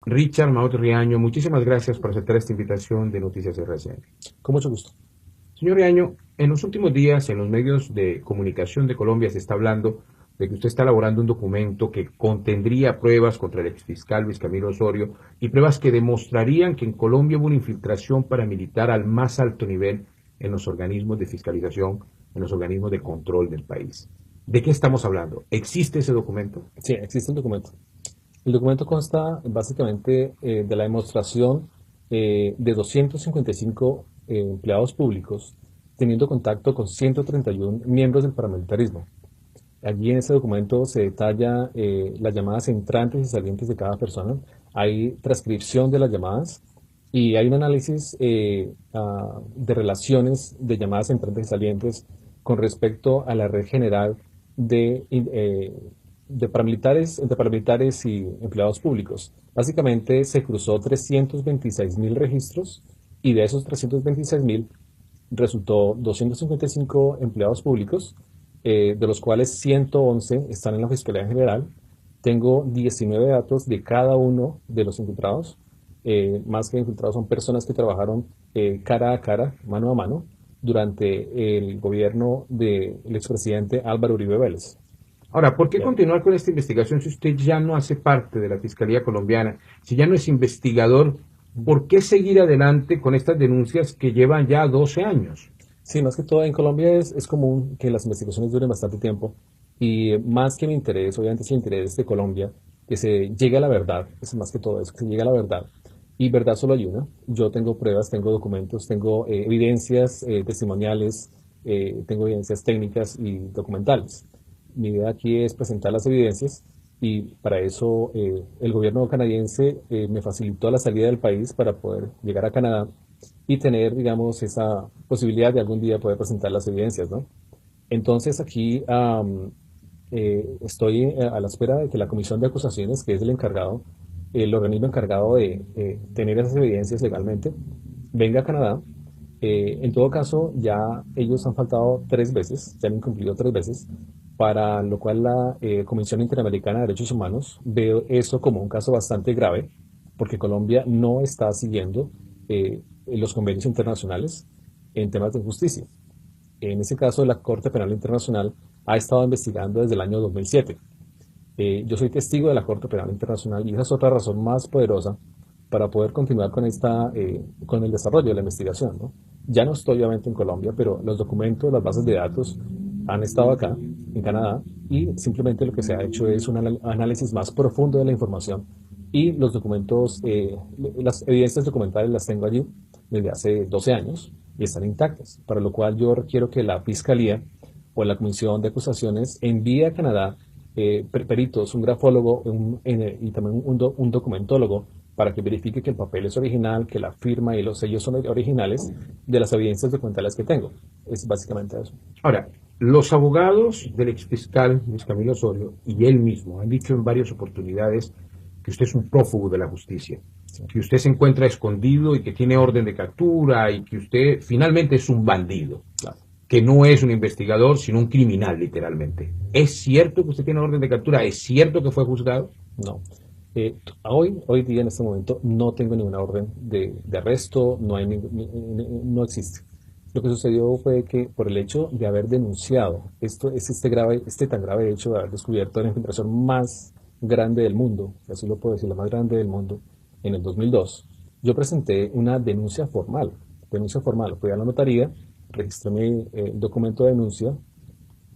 Richard Maut Riaño, muchísimas gracias por aceptar esta invitación de Noticias RCN. Con mucho gusto. Señor Riaño, en los últimos días en los medios de comunicación de Colombia se está hablando de que usted está elaborando un documento que contendría pruebas contra el exfiscal Luis Camilo Osorio y pruebas que demostrarían que en Colombia hubo una infiltración paramilitar al más alto nivel en los organismos de fiscalización, en los organismos de control del país. ¿De qué estamos hablando? ¿Existe ese documento? Sí, existe el documento. El documento consta básicamente de la demostración de 255 empleados públicos teniendo contacto con 131 miembros del paramilitarismo. Allí en ese documento se detalla las llamadas entrantes y salientes de cada persona. Hay transcripción de las llamadas y hay un análisis de relaciones de llamadas entrantes y salientes con respecto a la red general de, de paramilitares, entre paramilitares y empleados públicos. Básicamente se cruzó 326.000 registros y de esos 326.000 resultó 255 empleados públicos, de los cuales 111 están en la Fiscalía General. Tengo 19 datos de cada uno de los infiltrados. Más que infiltrados son personas que trabajaron cara a cara, mano a mano, durante el gobierno del expresidente Álvaro Uribe Vélez. Ahora, ¿por qué Bien. continuar con esta investigación si usted ya no hace parte de la Fiscalía colombiana, si ya no es investigador? ¿Por qué seguir adelante con estas denuncias que llevan ya 12 años? Sí, más que todo en Colombia es común que las investigaciones duren bastante tiempo y más que mi interés, obviamente es el interés de Colombia, que se llegue a la verdad, es más que todo eso, que se llegue a la verdad. Y verdad solo hay una. Yo tengo pruebas, tengo documentos, tengo evidencias testimoniales, tengo evidencias técnicas y documentales. Mi idea aquí es presentar las evidencias y para eso el gobierno canadiense me facilitó la salida del país para poder llegar a Canadá y tener, digamos, esa posibilidad de algún día poder presentar las evidencias, ¿no? Entonces aquí estoy a la espera de que la comisión de acusaciones, que es el encargado, el organismo encargado de tener esas evidencias legalmente, venga a Canadá. En todo caso, ya ellos han faltado 3 veces, ya han incumplido 3 veces, para lo cual la Comisión Interamericana de Derechos Humanos ve eso como un caso bastante grave, porque Colombia no está siguiendo los convenios internacionales en temas de justicia. En ese caso, la Corte Penal Internacional ha estado investigando desde el año 2007. Yo soy testigo de la Corte Penal Internacional y esa es otra razón más poderosa para poder continuar con con el desarrollo de la investigación, ¿no? Ya no estoy obviamente en Colombia, pero los documentos, las bases de datos han estado acá, en Canadá, y simplemente lo que se ha hecho es un análisis más profundo de la información y los documentos, las evidencias documentales las tengo allí desde hace 12 años y están intactas, para lo cual yo requiero que la Fiscalía o la Comisión de Acusaciones envíe a Canadá peritos, un grafólogo y también un documentólogo para que verifique que el papel es original, que la firma y los sellos son originales de las evidencias documentales que tengo. Es básicamente eso. Ahora, los abogados del exfiscal Luis Camilo Osorio y él mismo han dicho en varias oportunidades que usted es un prófugo de la justicia, Sí, que usted se encuentra escondido y que tiene orden de captura y que usted finalmente es un bandido, claro. que no es un investigador, sino un criminal, literalmente. ¿Es cierto que usted tiene orden de captura? ¿Es cierto que fue juzgado? No. Hoy día, en este momento, no tengo ninguna orden de arresto, no, no existe. Lo que sucedió fue que por el hecho de haber denunciado, esto es este tan grave hecho de haber descubierto la infiltración más grande del mundo, así lo puedo decir, la más grande del mundo, en el 2002, yo presenté una denuncia formal, fui a la notaría, registré mi documento de denuncia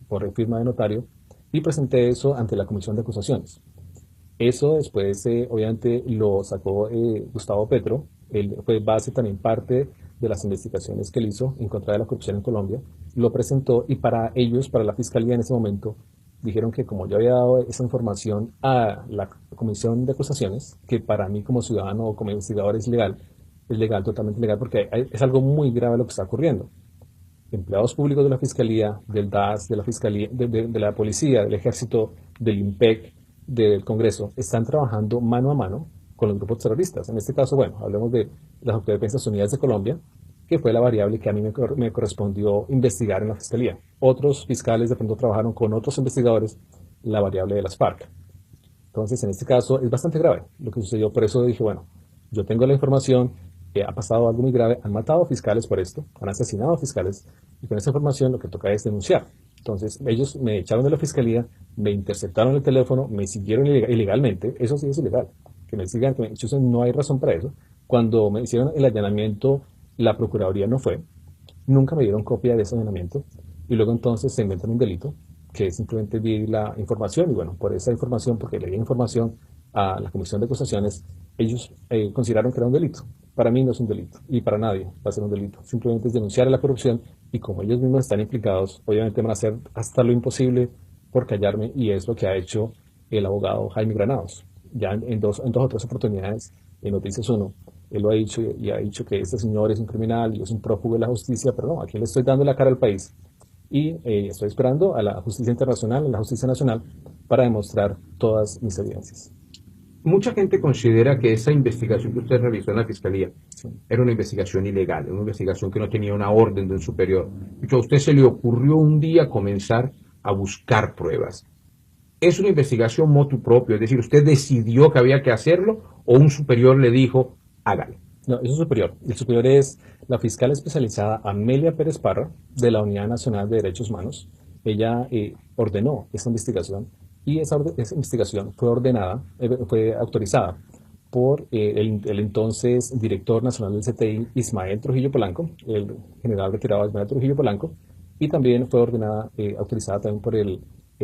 por firma de notario y presenté eso ante la comisión de acusaciones. Eso después, obviamente, lo sacó Gustavo Petro. Él fue base también parte de las investigaciones que él hizo en contra de la corrupción en Colombia. Lo presentó y para ellos, para la fiscalía en ese momento, dijeron que como yo había dado esa información a la comisión de acusaciones, que para mí como ciudadano o como investigador es legal, totalmente legal, porque es algo muy grave lo que está ocurriendo. Empleados públicos de la Fiscalía, del DAS, de la Fiscalía, de la Policía, del Ejército, del IMPEC, del Congreso, están trabajando mano a mano con los grupos terroristas. En este caso, bueno, hablemos de las Autodefensas Unidas de Colombia, que fue la variable que a mí me correspondió investigar en la Fiscalía. Otros fiscales de pronto trabajaron con otros investigadores la variable de las FARC. Entonces, en este caso es bastante grave lo que sucedió. Por eso dije, bueno, yo tengo la información, ha pasado algo muy grave, han matado fiscales por esto, han asesinado fiscales, y con esa información lo que toca es denunciar. Entonces, ellos me echaron de la fiscalía, me interceptaron el teléfono, me siguieron ilegalmente, eso sí es ilegal, que me sigan, que me chusen, no hay razón para eso. Cuando me hicieron el allanamiento, la Procuraduría no fue, nunca me dieron copia de ese allanamiento, y luego entonces se inventan un delito, que simplemente di la información, y bueno, por esa información, porque le di información a la Comisión de Acusaciones, ellos consideraron que era un delito. Para mí no es un delito, y para nadie va a ser un delito. Simplemente es denunciar a la corrupción, y como ellos mismos están implicados, obviamente van a hacer hasta lo imposible por callarme, y es lo que ha hecho el abogado Jaime Granados. Ya en dos o tres oportunidades, en Noticias 1, él lo ha dicho y ha dicho que este señor es un criminal y es un prófugo de la justicia, pero no, aquí le estoy dando la cara al país y estoy esperando a la justicia internacional, a la justicia nacional, para demostrar todas mis evidencias. Mucha gente considera que esa investigación que usted realizó en la fiscalía Sí. era una investigación ilegal, una investigación que no tenía una orden de un superior, y que a usted se le ocurrió un día comenzar a buscar pruebas. ¿Es una investigación motu propio? Es decir, ¿usted decidió que había que hacerlo o un superior le dijo, hágalo? No, es un superior. El superior es la fiscal especializada Amelia Pérez Parra, de la Unidad Nacional de Derechos Humanos. Ella ordenó esta investigación y esa investigación fue ordenada, fue autorizada por el entonces director nacional del CTI, Ismael Trujillo Polanco, el general retirado Ismael Trujillo Polanco, y también fue ordenada, autorizada también por el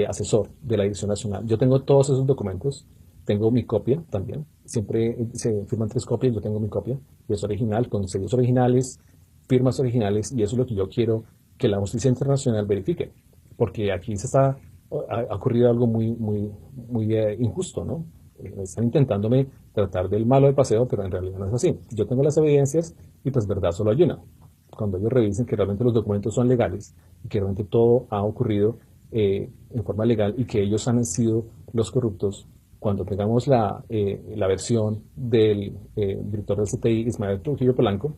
asesor de la Dirección Nacional. Yo tengo todos esos documentos, tengo mi copia también, siempre se firman tres copias, yo tengo mi copia, y es original, con sellos originales, firmas originales, y eso es lo que yo quiero que la justicia internacional verifique, porque aquí ha ocurrido algo muy injusto, ¿no? Están intentándome tratar del malo de paseo, pero en realidad no es así. Yo tengo las evidencias y pues verdad solo hay una. Cuando ellos revisen que realmente los documentos son legales y que realmente todo ha ocurrido en forma legal y que ellos han sido los corruptos, cuando tengamos la versión del director del CTI, Ismael Trujillo Polanco,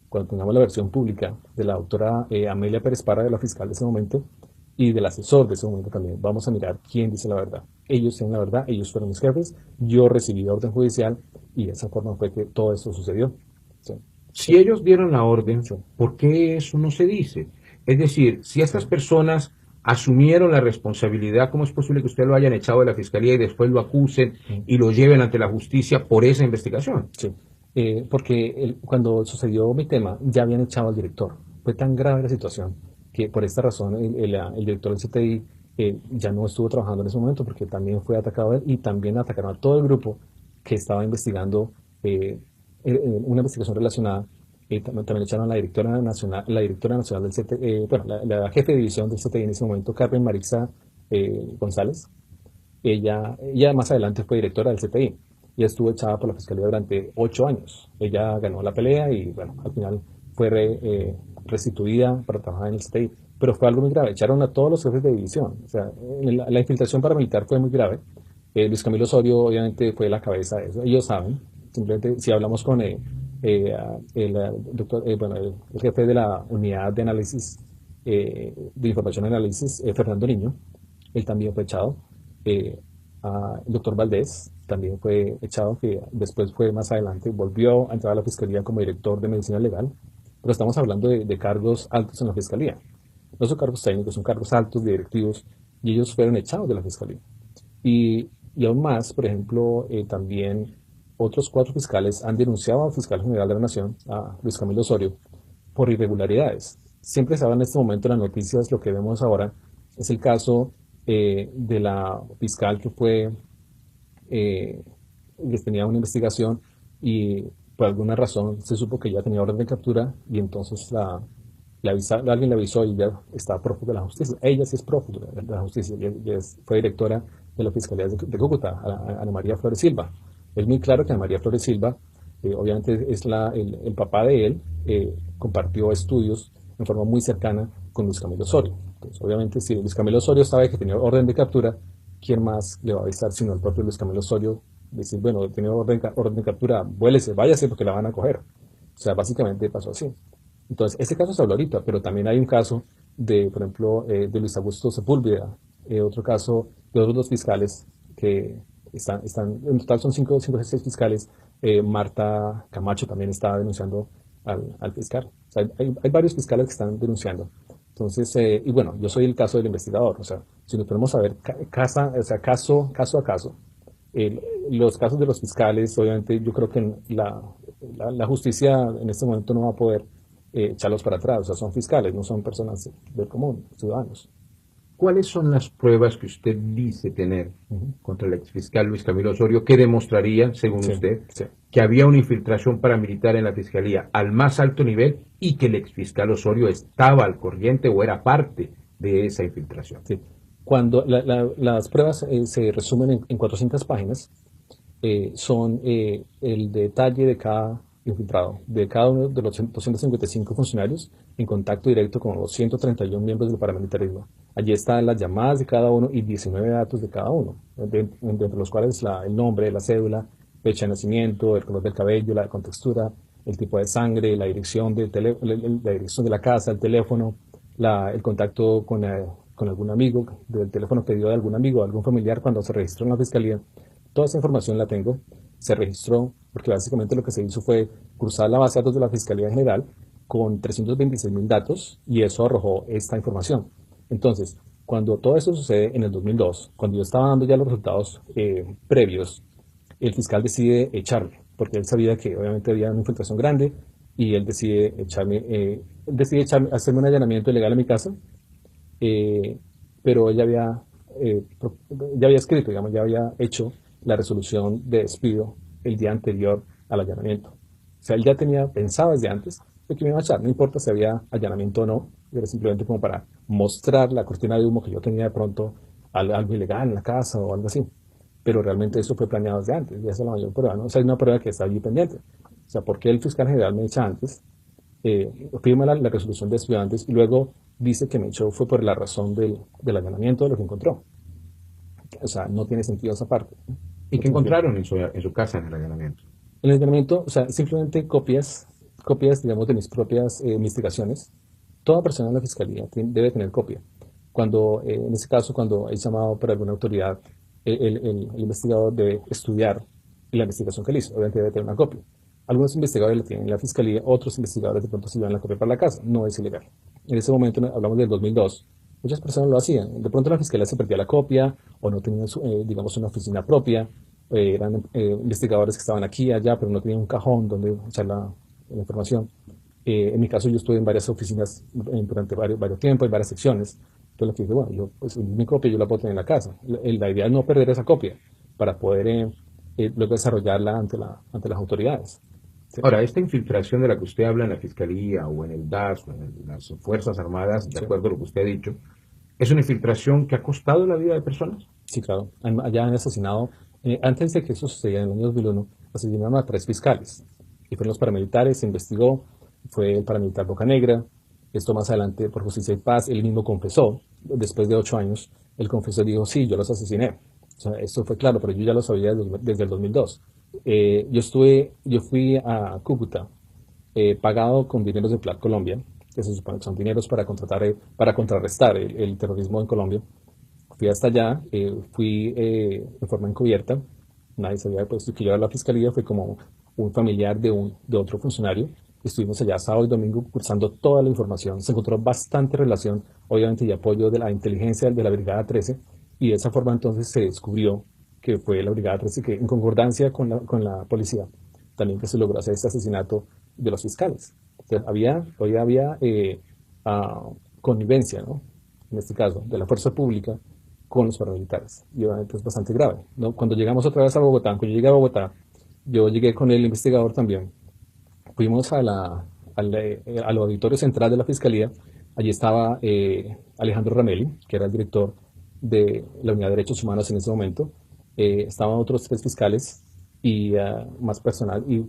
cuando tengamos la versión pública de la doctora Amelia Pérez Parra, de la fiscal de ese momento, y del asesor de ese momento también, vamos a mirar quién dice la verdad. Ellos tienen la verdad, ellos fueron mis jefes, yo recibí orden judicial y de esa forma fue que todo esto sucedió. Sí, Si ellos dieron la orden, sí, ¿por qué eso no se dice? Es decir, si estas personas asumieron la responsabilidad, ¿cómo es posible que usted lo hayan echado de la fiscalía y después lo acusen y lo lleven ante la justicia por esa investigación? sí. Porque cuando sucedió mi tema, ya habían echado al director. Fue tan grave la situación que por esta razón el director del CTI ya no estuvo trabajando en ese momento porque también fue atacado él y también atacaron a todo el grupo que estaba investigando una investigación relacionada. También echaron a la directora nacional del CTI, bueno, la jefe de división del CTI en ese momento, Carmen Marixa González. Ella más adelante fue directora del CTI y estuvo echada por la fiscalía durante 8 años. Ella ganó la pelea y, bueno, al final fue restituida para trabajar en el CTI. Pero fue algo muy grave. Echaron a todos los jefes de división. O sea, la infiltración paramilitar fue muy grave. Luis Camilo Osorio, obviamente, fue la cabeza de eso. Ellos saben. Simplemente, si hablamos con doctor, bueno, el jefe de la unidad de análisis, de información y análisis, Fernando Niño, él también fue echado. El doctor Valdés también fue echado, que después fue más adelante, volvió a entrar a la fiscalía como director de medicina legal, pero estamos hablando de cargos altos en la fiscalía. No son cargos técnicos, son cargos altos, directivos, y ellos fueron echados de la fiscalía. Y aún más, por ejemplo, también otros 4 fiscales han denunciado al fiscal general de la Nación, a Luis Camilo Osorio, por irregularidades. Siempre se habla en este momento en las noticias, lo que vemos ahora es el caso de la fiscal que fue, que tenía una investigación y por alguna razón se supo que ya tenía orden de captura y entonces alguien le avisó y ya estaba prófuga de la justicia. Ella sí es prófuga de la justicia, fue directora de la Fiscalía de Cúcuta, Ana María Flores Silva. Es muy claro que Ana María Flores Silva, obviamente es el papá de él, compartió estudios en forma muy cercana con Luis Camilo Osorio. Entonces, obviamente, si Luis Camilo Osorio sabe que tenía orden de captura, ¿quién más le va a avisar sino el propio Luis Camilo Osorio? Decir, bueno, tiene orden de captura, vuélese, váyase porque la van a coger. O sea, básicamente pasó así. Entonces, este caso se habló ahorita, pero también hay un caso de, por ejemplo, de Luis Augusto Sepúlveda, otro caso de otros 2 fiscales que En total son cinco jefes fiscales. Marta Camacho también está denunciando al fiscal. O sea, hay varios fiscales que están denunciando. Entonces, y bueno, yo soy el caso del investigador. O sea, si nos ponemos a ver o sea, caso a caso, el- los casos de los fiscales, obviamente, yo creo que la justicia en este momento no va a poder echarlos para atrás. O sea, son fiscales, no son personas del común, ciudadanos. ¿Cuáles son las pruebas que usted dice tener Ujú. contra el exfiscal Luis Camilo Osorio que demostrarían, según Sí, usted, sí. que había una infiltración paramilitar en la fiscalía al más alto nivel y que el exfiscal Osorio estaba al corriente o era parte de esa infiltración? Sí. Cuando las pruebas se resumen en 400 páginas, son el detalle de cada infiltrado, de cada uno de los 255 funcionarios en contacto directo con los 131 miembros del paramilitarismo. Allí están las llamadas de cada uno y 19 datos de cada uno, entre los cuales el nombre, la cédula, fecha de nacimiento, el color del cabello, la contextura, el tipo de sangre, la dirección, la dirección de la casa, el teléfono, el contacto con algún amigo, del teléfono pedido de algún amigo, algún familiar cuando se registró en la fiscalía. Toda esa información la tengo, se registró, porque básicamente lo que se hizo fue cruzar la base de datos de la Fiscalía General con 326.000 datos y eso arrojó esta información. Entonces, cuando todo eso sucede en el 2002, cuando yo estaba dando ya los resultados previos, el fiscal decide echarme, porque él sabía que obviamente había una infiltración grande y él decide echarme, hacerme un allanamiento ilegal a mi casa, eh, pero ya había escrito, digamos, ya había hecho la resolución de despido el día anterior al allanamiento. O sea, él ya tenía pensado desde antes de que me iba a echar, no importa si había allanamiento o no, era simplemente como para mostrar la cortina de humo que yo tenía de pronto algo ilegal en la casa o algo así. Pero realmente eso fue planeado desde antes, y esa es la mayor prueba, ¿no? O sea, hay una prueba que está allí pendiente. O sea, ¿por qué el fiscal general me echa antes? Firma la resolución de despido antes y luego dice que me echó fue por la razón del allanamiento de lo que encontró. O sea, no tiene sentido esa parte. ¿Y No qué tiene sentido. encontraron en su casa en el allanamiento? El allanamiento, o sea, simplemente copias, digamos, de mis propias investigaciones. Toda persona en la fiscalía debe tener copia. En ese caso, cuando hay llamado por alguna autoridad, el investigador debe estudiar la investigación que él hizo. Obviamente debe tener una copia. Algunos investigadores la tienen en la fiscalía, otros investigadores de pronto se llevan la copia para la casa. No es ilegal. En ese momento, hablamos del 2002, muchas personas lo hacían. De pronto la fiscalía se perdía la copia o no tenían, digamos, una oficina propia. Eran investigadores que estaban aquí y allá, pero no tenían un cajón donde echar la información. En mi caso, yo estuve en varias oficinas durante varios tiempos, en varias secciones. Entonces, lo que dije, bueno, pues, mi copia yo la puedo tener en la casa. La idea es no perder esa copia para poder luego desarrollarla ante las autoridades. ¿Sí? Ahora, esta infiltración de la que usted habla en la Fiscalía o en el DAS o en las Fuerzas Armadas, de Sí. acuerdo a lo que usted ha dicho, ¿es una infiltración que ha costado la vida de personas? Sí, claro. Allá han asesinado, antes de que eso sucediera en el año 2001, asesinaron a 3 fiscales. Y fueron los paramilitares, se investigó, fue el paramilitar Bocanegra. Esto más adelante, por Justicia y Paz, él mismo confesó, después de 8 años, él confesó y dijo, sí, yo los asesiné. O sea, esto fue claro, pero yo ya lo sabía desde el 2002. Yo fui a Cúcuta, pagado con dineros de Plan Colombia, que se supone que son dineros para contrarrestar el terrorismo en Colombia. Fui hasta allá, fui de forma encubierta, nadie sabía pues, que yo era la fiscalía, fue como un familiar de otro funcionario. Estuvimos allá sábado y domingo cursando toda la información. Se encontró bastante relación, obviamente, y apoyo de la inteligencia de la Brigada 13, y de esa forma entonces se descubrió que fue la Brigada 13 que, en concordancia con la policía, también que se logró hacer este asesinato de los fiscales. Entonces, todavía había connivencia, ¿no? En este caso, de la fuerza pública con los paramilitares. Y obviamente es bastante grave, ¿no? Cuando llegamos otra vez a Bogotá, cuando yo llegué a Bogotá, yo llegué con el investigador también. Fuimos al auditorio central de la Fiscalía. Allí estaba Alejandro Ramelli, que era el director de la Unidad de Derechos Humanos en ese momento. Estaban otros 3 fiscales y más personal. Y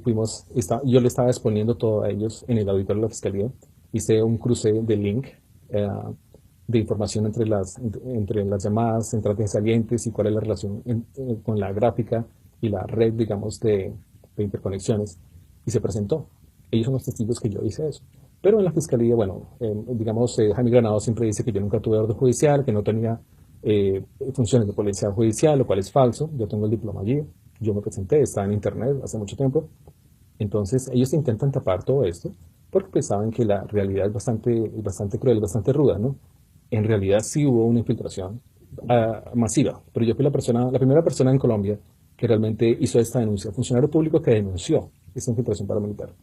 yo le estaba exponiendo todo a ellos en el auditorio de la Fiscalía. Hice un cruce de link de información entre las llamadas, entrantes y salientes y cuál es la relación con la gráfica y la red, digamos, de interconexiones. Y se presentó. Ellos son los testigos que yo hice eso. Pero en la fiscalía, bueno, digamos, Jaime Granado siempre dice que yo nunca tuve orden judicial, que no tenía funciones de policía judicial, lo cual es falso. Yo tengo el diploma allí, yo me presenté, está en internet hace mucho tiempo. Entonces ellos intentan tapar todo esto porque pues, saben que la realidad es bastante cruel, es bastante ruda, ¿no? En realidad sí hubo una infiltración masiva, pero yo fui la primera persona en Colombia que realmente hizo esta denuncia, funcionario público que denunció esta infiltración paramilitar.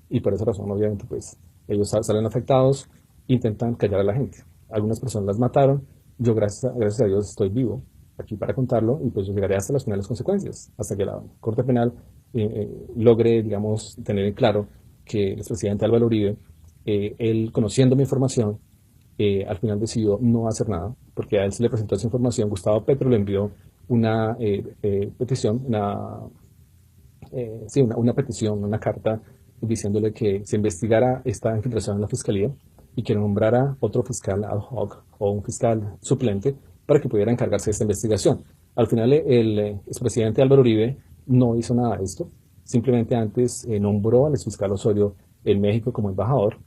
Y por esa razón, obviamente, pues ellos salen afectados, intentan callar a la gente. Algunas personas las mataron, yo gracias a Dios estoy vivo aquí para contarlo y pues yo llegaré hasta las finales consecuencias, hasta que la Corte Penal logre, digamos, tener en claro que el expresidente Álvaro Uribe, él conociendo mi información, al final decidió no hacer nada, porque a él se le presentó esa información, Gustavo Petro le envió una petición, una petición, una carta diciéndole que se investigara esta infiltración en la fiscalía y que nombrara otro fiscal ad hoc o un fiscal suplente para que pudiera encargarse de esta investigación. Al final, el expresidente Álvaro Uribe no hizo nada de esto, simplemente antes nombró al exfiscal Osorio en México como embajador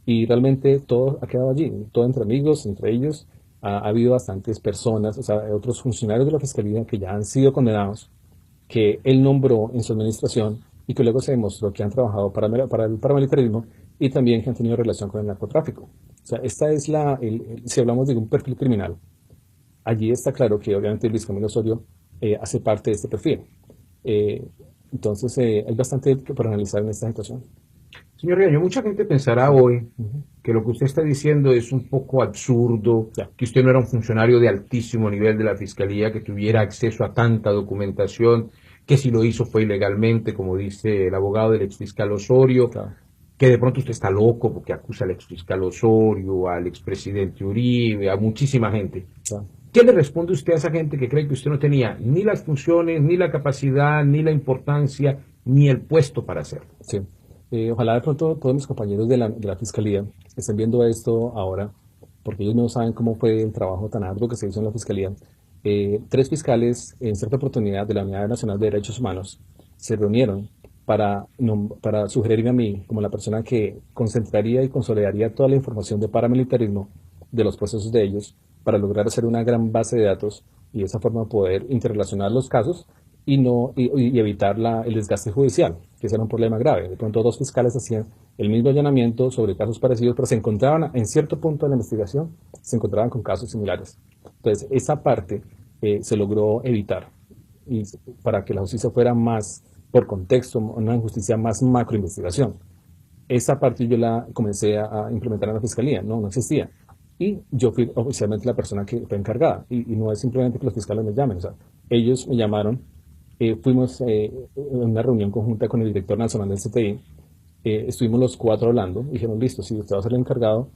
y realmente todo ha quedado allí, todo entre amigos, entre ellos. Ha habido bastantes personas, o sea, otros funcionarios de la fiscalía que ya han sido condenados que él nombró en su administración y que luego se demostró que han trabajado para el paramilitarismo y también que han tenido relación con el narcotráfico. O sea, esta es si hablamos de un perfil criminal, allí está claro que obviamente Luis Camilo Osorio hace parte de este perfil. Eh, entonces, hay bastante por analizar en esta situación. Señor Riaño, mucha gente pensará hoy Ujú. que lo que usted está diciendo es un poco absurdo, Ya, que usted no era un funcionario de altísimo nivel de la Fiscalía, que tuviera acceso a tanta documentación, que si lo hizo fue ilegalmente, como dice el abogado del exfiscal Osorio, claro. que de pronto usted está loco porque acusa al exfiscal Osorio, al expresidente Uribe, a muchísima gente. Claro. ¿Qué le responde usted a esa gente que cree que usted no tenía ni las funciones, ni la capacidad, ni la importancia, ni el puesto para hacerlo? Sí. Ojalá de pronto todos mis compañeros de la Fiscalía estén viendo esto ahora, porque ellos no saben cómo fue el trabajo tan arduo que se hizo en la Fiscalía. Tres fiscales en cierta oportunidad de la Unidad Nacional de Derechos Humanos se reunieron para sugerirme a mí como la persona que concentraría y consolidaría toda la información de paramilitarismo de los procesos de ellos para lograr hacer una gran base de datos y de esa forma poder interrelacionar los casos y, no, y evitar el desgaste judicial, que ese era un problema grave. De pronto dos fiscales hacían el mismo allanamiento sobre casos parecidos, pero se encontraban en cierto punto de la investigación, se encontraban con casos similares. Entonces, esa parte se logró evitar y para que la justicia fuera más por contexto, una justicia más macro investigación. Esa parte yo la comencé a implementar en la fiscalía, no existía. Y yo fui oficialmente la persona que fue encargada. Y no es simplemente que los fiscales me llamen, o sea, ellos me llamaron, fuimos en una reunión conjunta con el director nacional del CTI, estuvimos los cuatro hablando, y dijeron, listo, si usted va a ser el encargado,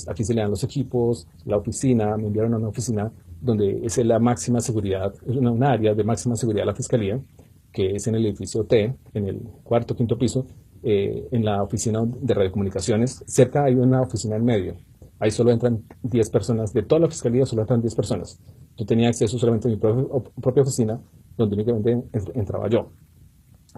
aquí se le dan los equipos, la oficina, me enviaron a una oficina donde es la máxima seguridad, es una área de máxima seguridad de la fiscalía, que es en el edificio T, en el cuarto, quinto piso, en la oficina de radiocomunicaciones. Cerca hay una oficina en medio. Ahí solo entran 10 personas, de toda la fiscalía solo entran 10 personas. Yo tenía acceso solamente a mi propia oficina, donde únicamente entraba yo.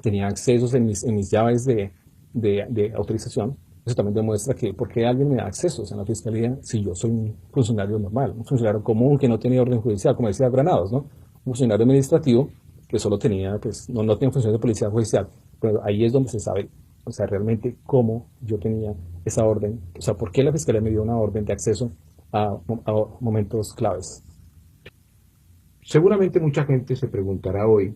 Tenía accesos en mis llaves de autorización. Eso también demuestra que, ¿por qué alguien me da accesos en la fiscalía si yo soy un funcionario normal, un funcionario común que no tenía orden judicial, como decía Granados, ¿no? Un funcionario administrativo que solo tenía, pues, no tenía función de policía judicial. Pero ahí es donde se sabe, o sea, realmente cómo yo tenía esa orden, o sea, por qué la fiscalía me dio una orden de acceso a momentos claves. Seguramente mucha gente se preguntará hoy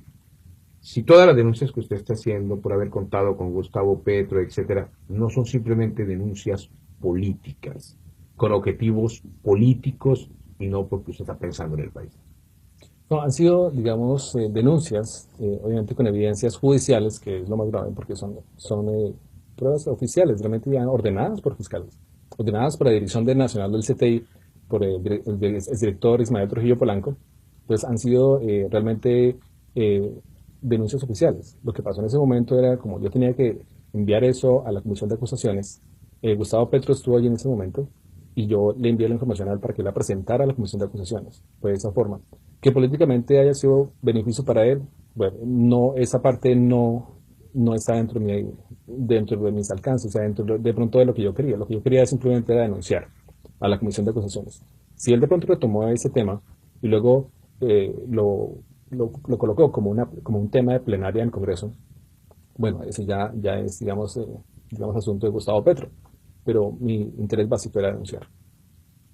si todas las denuncias que usted está haciendo por haber contado con Gustavo Petro, etcétera, no son simplemente denuncias políticas, con objetivos políticos y no porque usted está pensando en el país. No, han sido, digamos, denuncias, obviamente con evidencias judiciales, que es lo más grave, porque son pruebas oficiales, realmente ya ordenadas por fiscales, ordenadas por la Dirección Nacional del CTI, por el director Ismael Trujillo Polanco. Pues han sido realmente eh, denuncias oficiales. Lo que pasó en ese momento era como yo tenía que enviar eso a la Comisión de Acusaciones. Gustavo Petro estuvo allí en ese momento y yo le envié la información a él para que la presentara a la Comisión de Acusaciones. Fue de esa forma. Que políticamente haya sido beneficio para él, bueno, no, esa parte no está dentro de mis alcances, o sea, dentro de pronto de lo que yo quería. Lo que yo quería simplemente era denunciar a la Comisión de Acusaciones. Si él de pronto retomó ese tema, y luego lo colocó como un tema de plenaria en el Congreso. Bueno, ese ya es, digamos, asunto de Gustavo Petro, pero mi interés básico era denunciar.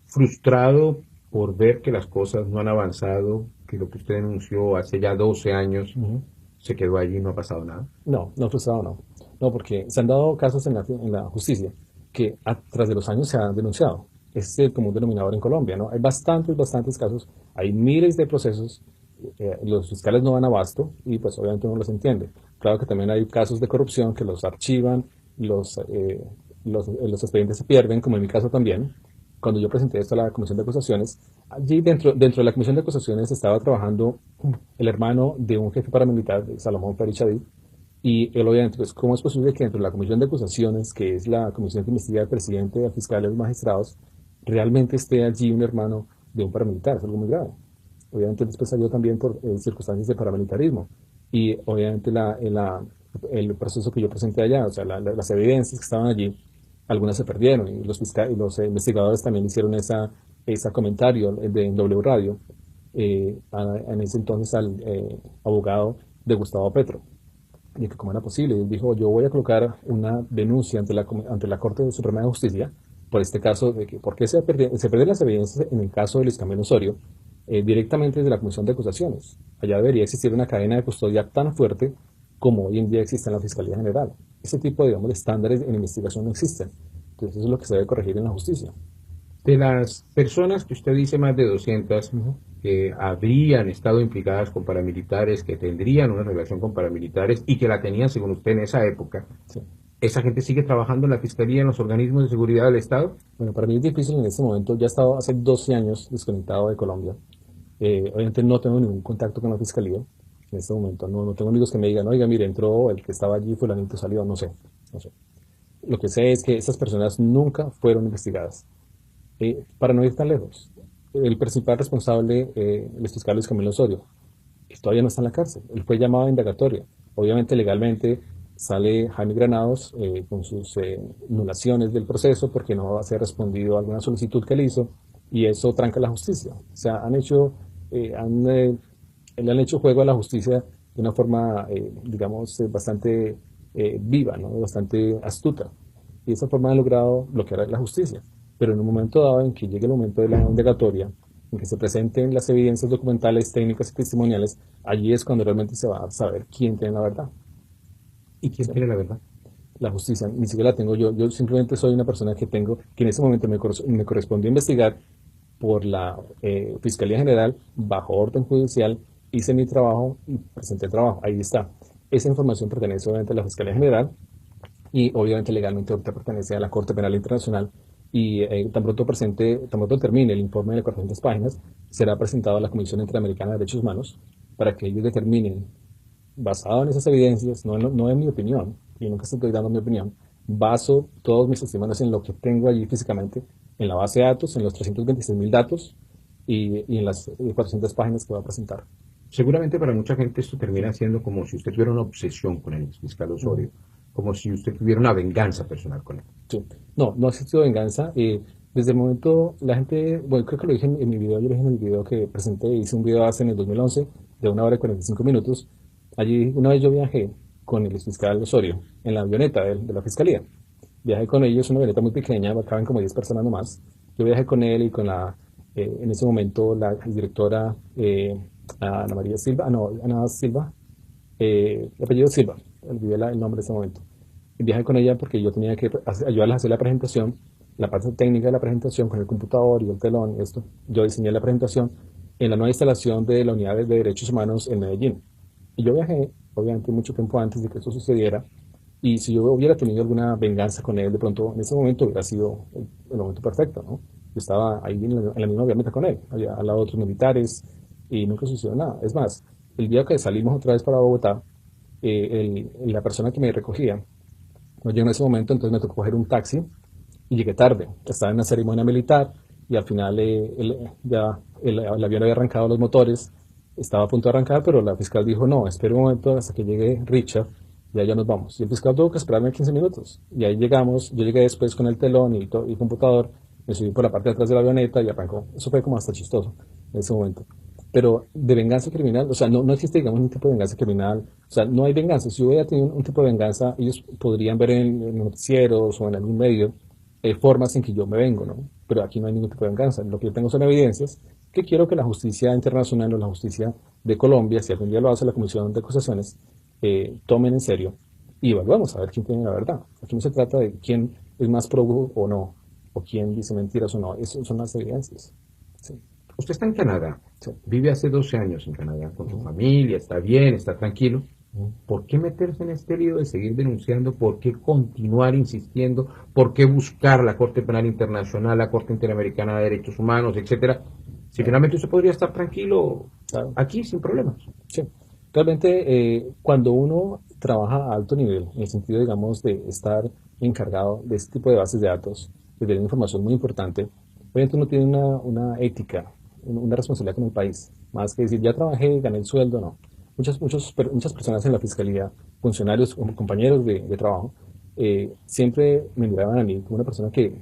Frustrado por ver que las cosas no han avanzado, que lo que usted denunció hace ya 12 años Ujú. se quedó allí y no ha pasado nada. No, no frustrado, no. No, porque se han dado casos en la justicia que tras de los años se han denunciado. Es el común denominador en Colombia, ¿no? Hay bastantes casos, hay miles de procesos, los fiscales no dan abasto y pues obviamente uno los entiende. Claro que también hay casos de corrupción que los archivan, los, eh, los expedientes se pierden, como en mi caso también. Cuando yo presenté esto a la Comisión de Acusaciones, allí dentro de la Comisión de Acusaciones estaba trabajando el hermano de un jefe paramilitar, de Salomón Perichadí, y él obviamente, pues, ¿cómo es posible que dentro de la Comisión de Acusaciones, que es la comisión que investiga al presidente, al fiscal y a los magistrados, realmente esté allí un hermano de un paramilitar? Es algo muy grave. Obviamente después salió también por circunstancias de paramilitarismo. Y obviamente el proceso que yo presenté allá, o sea, las evidencias que estaban allí, algunas se perdieron y y los investigadores también hicieron ese comentario en W Radio, en ese entonces al abogado de Gustavo Petro, de que cómo era posible. Él dijo, yo voy a colocar una denuncia ante la Corte Suprema de Justicia por este caso de que, ¿por qué se pierden las evidencias en el caso de Luis Camilo Osorio directamente desde la Comisión de Acusaciones? Allá debería existir una cadena de custodia tan fuerte como hoy en día existe en la Fiscalía General. Ese tipo, digamos, de estándares en investigación no existen. Entonces eso es lo que se debe corregir en la justicia. De las personas que usted dice, más de 200, Ujú. que habrían estado implicadas con paramilitares, que tendrían una relación con paramilitares y que la tenían, según usted, en esa época, Sí. ¿esa gente sigue trabajando en la Fiscalía, en los organismos de seguridad del Estado? Bueno, para mí es difícil en este momento. Ya he estado hace 12 años desconectado de Colombia. Obviamente no tengo ningún contacto con la fiscalía. En este momento no tengo amigos que me digan, oiga, mire, entró el que estaba allí, fulanito salió, no sé, no sé. Lo que sé es que esas personas nunca fueron investigadas. Para no ir tan lejos, el principal responsable, el fiscal Luis Camilo Osorio, todavía no está en la cárcel. Él fue llamado a indagatoria. Obviamente, legalmente sale Jaime Granados con sus anulaciones del proceso porque no se ha respondido a alguna solicitud que él hizo y eso tranca la justicia. O sea, le han hecho juego a la justicia de una forma, digamos, bastante viva, ¿no? Bastante astuta. Y de esa forma han logrado bloquear la justicia. Pero en un momento dado en que llegue el momento de la indagatoria, en que se presenten las evidencias documentales, técnicas y testimoniales, allí es cuando realmente se va a saber quién tiene la verdad. ¿Y quién ¿Sí? tiene la verdad? La justicia, ni siquiera la tengo yo. Yo simplemente soy una persona que en ese momento me correspondió investigar por la Fiscalía General, bajo orden judicial, hice mi trabajo y presenté el trabajo. Ahí está. Esa información pertenece obviamente a la Fiscalía General y obviamente legalmente ahorita pertenece a la Corte Penal Internacional y tan pronto termine el informe de 400 páginas, será presentado a la Comisión Interamericana de Derechos Humanos para que ellos determinen, basado en esas evidencias, no en mi opinión, y nunca estoy dando mi opinión, baso todos mis testimonios en lo que tengo allí físicamente, en la base de datos, en los 326.000 datos y en las 400 páginas que va a presentar. Seguramente para mucha gente esto termina siendo como si usted tuviera una obsesión con el fiscal Uh, Osorio, como si usted tuviera una venganza personal con él. sí. No, no ha existido venganza. Desde el momento, la gente, bueno, creo que lo dije en mi video, yo lo dije en el video que presenté, hice un video hace en el 2011 de 1 hora y 45 minutos. Allí una vez yo viajé con el fiscal Osorio en la avioneta de la fiscalía. Viajé con ellos, una avioneta muy pequeña, caben como 10 personas nomás. Yo viajé con él y con en ese momento, la directora Ana María Silva, no, Ana Silva, el apellido Silva, olvidé el nombre de ese momento. Y viajé con ella porque yo tenía que ayudarles a hacer la presentación, la parte técnica de la presentación con el computador y el telón, esto. Yo diseñé la presentación en la nueva instalación de la Unidad de Derechos Humanos en Medellín. Y yo viajé, obviamente, mucho tiempo antes de que esto sucediera. Y si yo hubiera tenido alguna venganza con él, de pronto en ese momento hubiera sido el momento perfecto, ¿no? Yo estaba ahí en la misma avioneta con él, había al lado de otros militares y nunca sucedió nada. Es más, el día que salimos otra vez para Bogotá, la persona que me recogía no llegó en ese momento, entonces me tocó coger un taxi y llegué tarde. Estaba en una ceremonia militar y al final el avión había arrancado los motores, estaba a punto de arrancar, pero la fiscal dijo, no, espere un momento hasta que llegue Richard, ya nos vamos. Y el fiscal tuvo que esperarme 15 minutos. Y ahí llegamos, yo llegué después con el telón y computador, me subí por la parte de atrás de la avioneta y arrancó. Eso fue como hasta chistoso. en ese momento. Pero de venganza criminal, o sea, no existe, digamos, un tipo de venganza criminal, o sea, no hay venganza. Si yo hubiera tenido un tipo de venganza, ellos podrían ver en noticieros o en algún medio formas en que yo me vengo, ¿no? Pero aquí no hay ningún tipo de venganza. Lo que yo tengo son evidencias que quiero que la justicia internacional o la justicia de Colombia, si algún día lo hace la Comisión de Acusaciones, tomen en serio y evaluemos a ver quién tiene la verdad. Aquí no se trata de quién es más prófugo o no, o quién dice mentiras o no. Eso son las evidencias. Sí, Usted está en Canadá, sí. vive hace 12 años en Canadá con su Ujú, familia, está bien, está tranquilo. ujú. ¿Por qué meterse en este lío de seguir denunciando? ¿Por qué continuar insistiendo? ¿Por qué buscar la Corte Penal Internacional, la Corte Interamericana de Derechos Humanos, etcétera? Si Claro, finalmente usted podría estar tranquilo claro. aquí sin problemas. Sí. Realmente, cuando uno trabaja a alto nivel, en el sentido, digamos, de estar encargado de este tipo de bases de datos, de tener información muy importante, obviamente uno tiene una ética, una responsabilidad con el país, más que decir, ya trabajé, gané el sueldo, no. Muchas personas en la fiscalía, funcionarios, como compañeros de trabajo, siempre me miraban a mí como una persona que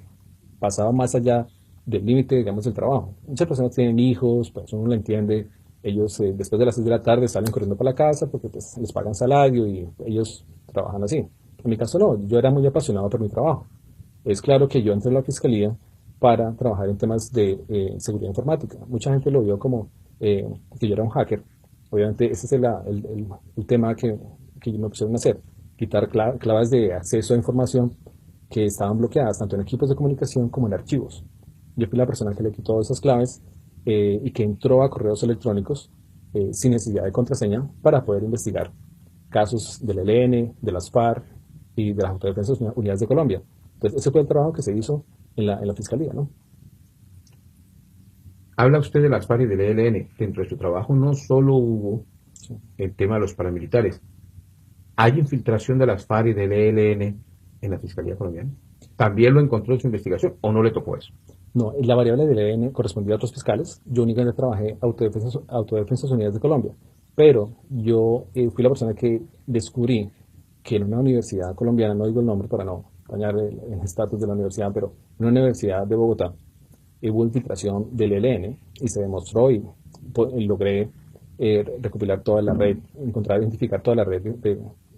pasaba más allá del límite, digamos, del trabajo. Muchas personas tienen hijos, pues uno lo entiende, ellos después de las 6 de la tarde salen corriendo para la casa porque pues, les pagan salario y ellos trabajan así. En mi caso no, yo era muy apasionado por mi trabajo. Es claro que yo entré a la fiscalía para trabajar en temas de seguridad informática. Mucha gente lo vio como que yo era un hacker. Obviamente ese es el tema que me pusieron a hacer, quitar claves de acceso a información que estaban bloqueadas tanto en equipos de comunicación como en archivos. Yo fui la persona que le quitó esas claves y que entró a correos electrónicos sin necesidad de contraseña para poder investigar casos del ELN, de las FARC y de las Autodefensas Unidas de Colombia. Entonces, ese fue el trabajo que se hizo en la Fiscalía, ¿no? Habla usted de las FARC y del ELN. Dentro de su trabajo no solo hubo Sí. el tema de los paramilitares. ¿Hay infiltración de las FARC y del ELN en la Fiscalía colombiana? ¿También lo encontró en su investigación o no le tocó eso? No, la variable del ELN correspondía a otros fiscales. Yo únicamente trabajé Autodefensas Unidas de Colombia. Pero yo fui la persona que descubrí que en una universidad colombiana, no digo el nombre para no dañar el estatus de la universidad, pero en una universidad de Bogotá hubo infiltración del ELN y se demostró y logré recopilar toda la red, encontrar, identificar toda la red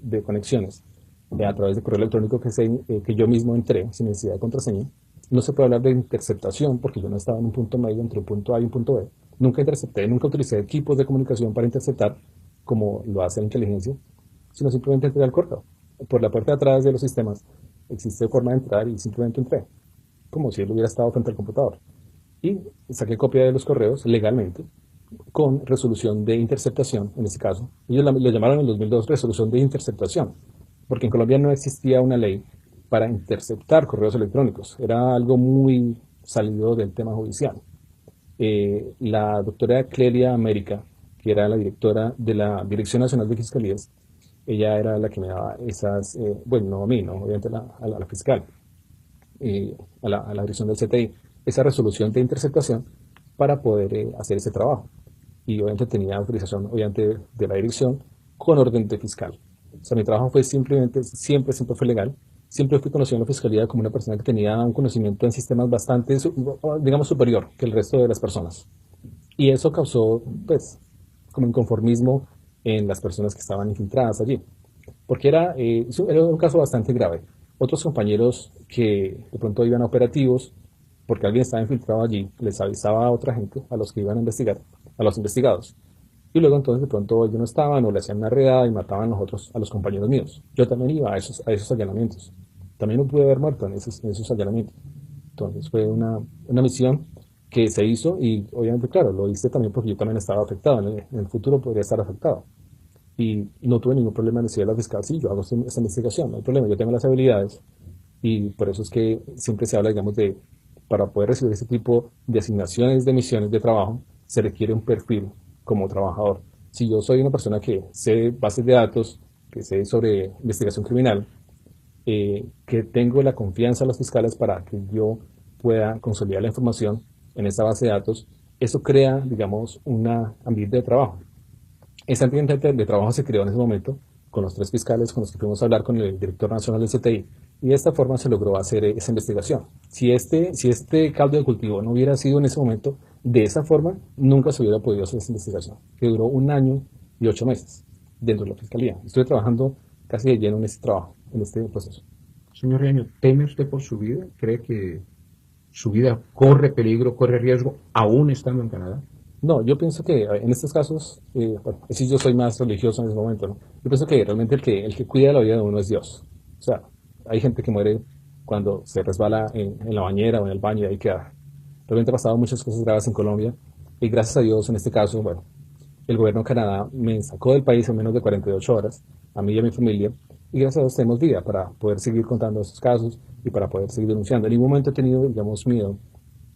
de conexiones a través de correo electrónico que yo mismo entré sin necesidad de contraseña. No se puede hablar de interceptación porque yo no estaba en un punto medio entre un punto A y un punto B. Nunca intercepté, nunca utilicé equipos de comunicación para interceptar como lo hace la inteligencia, sino simplemente entré al correo. Por la puerta de atrás de los sistemas existe forma de entrar y simplemente entré, como si él hubiera estado frente al computador. Y saqué copia de los correos legalmente con resolución de interceptación, en ese caso. Ellos lo llamaron en el 2002 resolución de interceptación, porque en Colombia no existía una ley para interceptar correos electrónicos. Era algo muy salido del tema judicial. La doctora Clelia América, que era la directora de la Dirección Nacional de Fiscalías, ella era la que me daba esas, bueno, no a mí, no, obviamente a la fiscal, a la dirección del CTI, esa resolución de interceptación para poder hacer ese trabajo. Y obviamente tenía autorización, obviamente, de la dirección con orden de fiscal. O sea, mi trabajo fue simplemente, siempre fue legal. Siempre fui conocido en la fiscalía como una persona que tenía un conocimiento en sistemas bastante, digamos, superior que el resto de las personas. Y eso causó, pues, como inconformismo en las personas que estaban infiltradas allí. Porque era un caso bastante grave. Otros compañeros que de pronto iban a operativos, porque alguien estaba infiltrado allí, les avisaba a otra gente, a los que iban a investigar, a los investigados. Y luego entonces de pronto ellos no estaban o le hacían una redada y mataban a los compañeros míos. Yo también iba a esos allanamientos. También no pude haber muerto en esos allanamientos. Entonces fue una misión que se hizo y obviamente, claro, lo hice también porque yo también estaba afectado. En el futuro podría estar afectado. Y no tuve ningún problema en decirle a la fiscal, sí, yo hago esta investigación, no hay problema, yo tengo las habilidades. Y por eso es que siempre se habla, digamos, para poder recibir ese tipo de asignaciones de misiones de trabajo, se requiere un perfil como trabajador. Si yo soy una persona que sé bases de datos, que sé sobre investigación criminal, que tengo la confianza de los fiscales para que yo pueda consolidar la información en esa base de datos, eso crea, digamos, un ambiente de trabajo. Ese ambiente de trabajo se creó en ese momento con los 3 fiscales con los que fuimos a hablar con el director nacional del CTI y de esta forma se logró hacer esa investigación. Si este caldo de cultivo no hubiera sido en ese momento, De esa forma, nunca se hubiera podido hacer esa investigación, que duró 1 año y 8 meses dentro de la fiscalía. Estoy trabajando casi de lleno en este trabajo, en este proceso. Señor Riaño, ¿teme usted por su vida? ¿Cree que su vida corre peligro, corre riesgo, aún estando en Canadá? No, yo pienso que en estos casos, bueno, sí yo soy más religioso en ese momento, ¿no? Yo pienso que realmente el que cuida la vida de uno es Dios. O sea, hay gente que muere cuando se resbala en la bañera o en el baño y ahí queda. Realmente ha pasado muchas cosas graves en Colombia y gracias a Dios en este caso, bueno, el gobierno de Canadá me sacó del país en menos de 48 horas, a mí y a mi familia, y gracias a Dios tenemos vida para poder seguir contando estos casos y para poder seguir denunciando. En ningún momento he tenido, digamos, miedo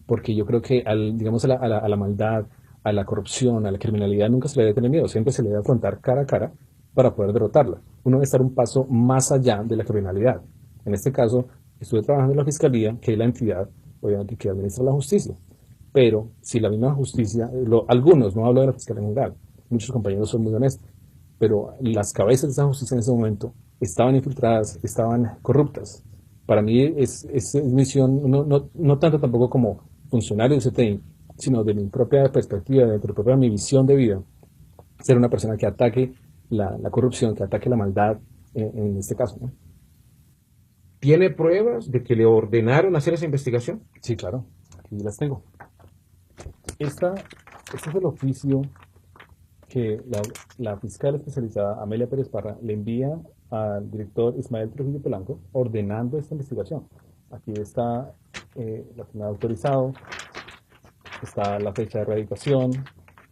porque yo creo que digamos, a la maldad, a la corrupción, a la criminalidad nunca se le debe tener miedo, siempre se le debe afrontar cara a cara para poder derrotarla. Uno debe estar un paso más allá de la criminalidad. En este caso, estuve trabajando en la Fiscalía, que es la entidad, obviamente, que administra la justicia. Pero si la misma justicia, algunos, no hablo de la Fiscalía en general, muchos compañeros son muy honestos, pero las cabezas de esa justicia en ese momento estaban infiltradas, estaban corruptas. Para mí es misión, no tanto tampoco como funcionario del CTI, sino de mi propia perspectiva, de mi propia mi visión de vida, ser una persona que ataque la corrupción, que ataque la maldad en este caso, ¿no? ¿Tiene pruebas de que le ordenaron hacer esa investigación? Sí, claro, aquí las tengo. Esta, este es el oficio que la fiscal especializada Amelia Pérez Parra le envía al director Ismael Trujillo Polanco ordenando esta investigación. Aquí está la firma de autorizado, está la fecha de erradicación,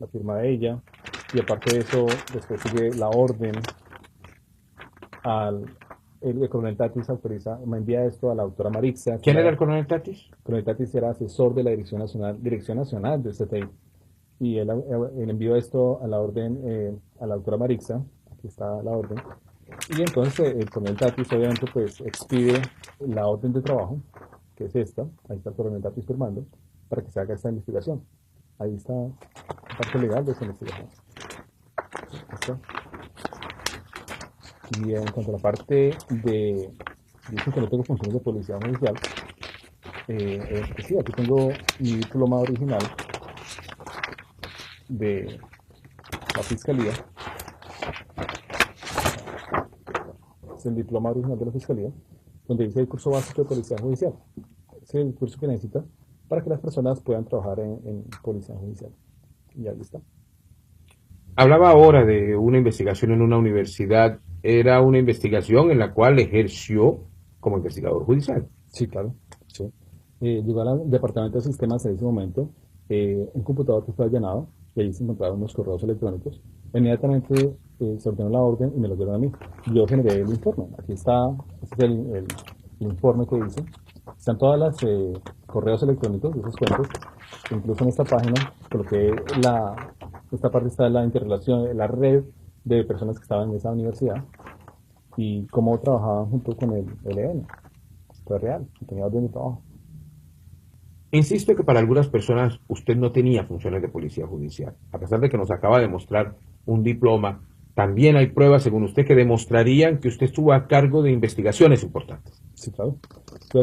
la firma de ella, y aparte de eso, después sigue la orden al el coronel Tatis autoriza, me envía esto a la doctora Marixa, que ¿Quién era la el coronel Tatis? coronel Tatis era asesor de la Dirección Nacional del CTI. Y él envió esto a la orden, a la doctora Marixa, aquí está la orden, y entonces el coronel Tatis obviamente pues expide la orden de trabajo, que es esta, ahí está el coronel Tatis firmando, para que se haga esta investigación. Ahí está la parte legal de esta investigación. ¿Listo? Y en cuanto a la parte dicen que no tengo funciones de policía judicial, pues sí, aquí tengo mi diploma original de la fiscalía, es el diploma original de la fiscalía, donde dice el curso básico de policía judicial. Es el curso que necesita para que las personas puedan trabajar en policía judicial. Y ahí está. Hablaba ahora de una investigación en una universidad. Era una investigación en la cual ejerció como investigador judicial. Sí, claro. Sí. Llegó al departamento de sistemas en ese momento, un computador que estaba allanado y ahí se encontraban unos correos electrónicos. Inmediatamente se ordenó la orden y me lo dieron a mí. Yo generé el informe. Aquí está, este es el informe que hice. Están todas las correos electrónicos de esos cuentos. Incluso en esta página coloqué esta parte está la interrelación, la red de personas que estaban en esa universidad y cómo trabajaban junto con el ELN. Fue real, tenía orden de trabajo. Insisto que para algunas personas usted no tenía funciones de policía judicial. A pesar de que nos acaba de mostrar un diploma, también hay pruebas, según usted, que demostrarían que usted estuvo a cargo de investigaciones importantes. Sí, claro. Estoy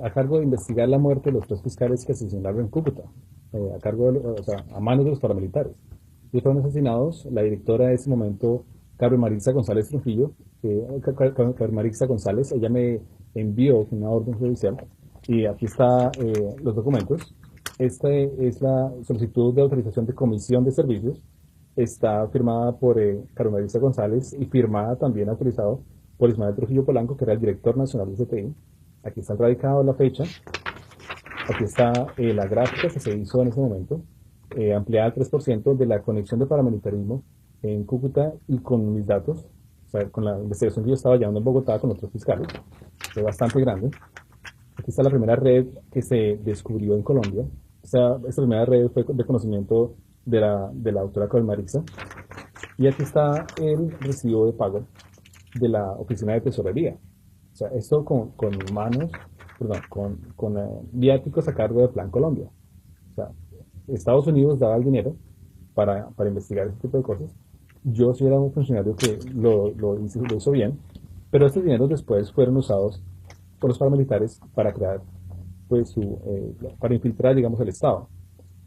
a cargo de investigar la muerte de los 3 fiscales que asesinaron en Cúcuta, o sea, a manos de los paramilitares. Ellos fueron asesinados, la directora de ese momento, Carmen Marixa González Trujillo, Carmen Marixa González, ella me envió una orden judicial y aquí están los documentos. Esta es la solicitud de autorización de comisión de servicios. Está firmada por Carmen Marixa González y firmada también autorizado por Ismael Trujillo Polanco, que era el director nacional del CTI. Aquí está el radicado, la fecha. Aquí está la gráfica que se hizo en ese momento, ampliada al 3% de la conexión de paramilitarismo en Cúcuta y con mis datos, o sea, con la investigación que yo estaba llevando en Bogotá con otros fiscales, fue bastante grande. Aquí está la primera red que se descubrió en Colombia. Esta primera red fue de conocimiento de la doctora Carmen Marixa. Y aquí está el recibo de pago de la Oficina de Tesorería. O sea, esto con manos, perdón, con viáticos a cargo de Plan Colombia. O sea, Estados Unidos daba el dinero para investigar este tipo de cosas. Yo sí era un funcionario que lo hizo bien, pero estos dineros después fueron usados por los paramilitares para crear, pues, para infiltrar, digamos, el Estado.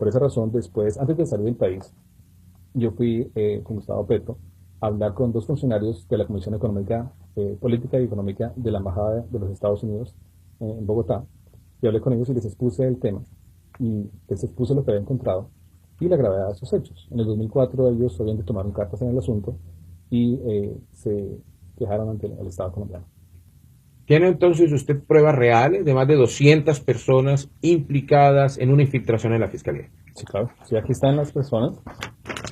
Por esa razón, después, antes de salir del país, yo fui con Gustavo Petro a hablar con dos funcionarios de la Comisión Económica, Política y Económica de la Embajada de los Estados Unidos en Bogotá, y hablé con ellos y les expuse el tema y les expuse lo que había encontrado y la gravedad de esos hechos. En el 2004 ellos obviamente tomaron cartas en el asunto y se quejaron ante el Estado colombiano. ¿Tiene entonces usted pruebas reales de más de 200 personas implicadas en una infiltración en la fiscalía? Sí, claro. Sí, aquí están las personas,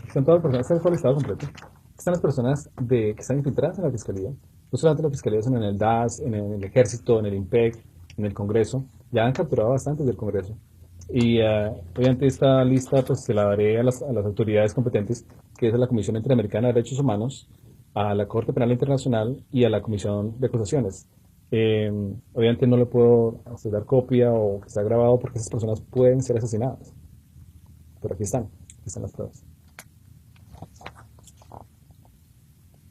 están todas las personas, está el Estado completo. Aquí están las personas que están infiltradas en la fiscalía, no solamente en la fiscalía, sino en el DAS, en el ejército, en el IMPEC, en el Congreso. Ya han capturado bastantes del Congreso. Y obviamente esta lista pues se la daré a las autoridades competentes, que es a la Comisión Interamericana de Derechos Humanos, a la Corte Penal Internacional y a la Comisión de Acusaciones. Eh, Obviamente no le puedo dar copia o que está grabado porque esas personas pueden ser asesinadas. Pero aquí están las pruebas.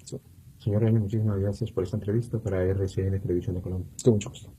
Sí, Señor René, muchísimas gracias por esta entrevista para RCN Televisión de Colombia. con mucho gusto.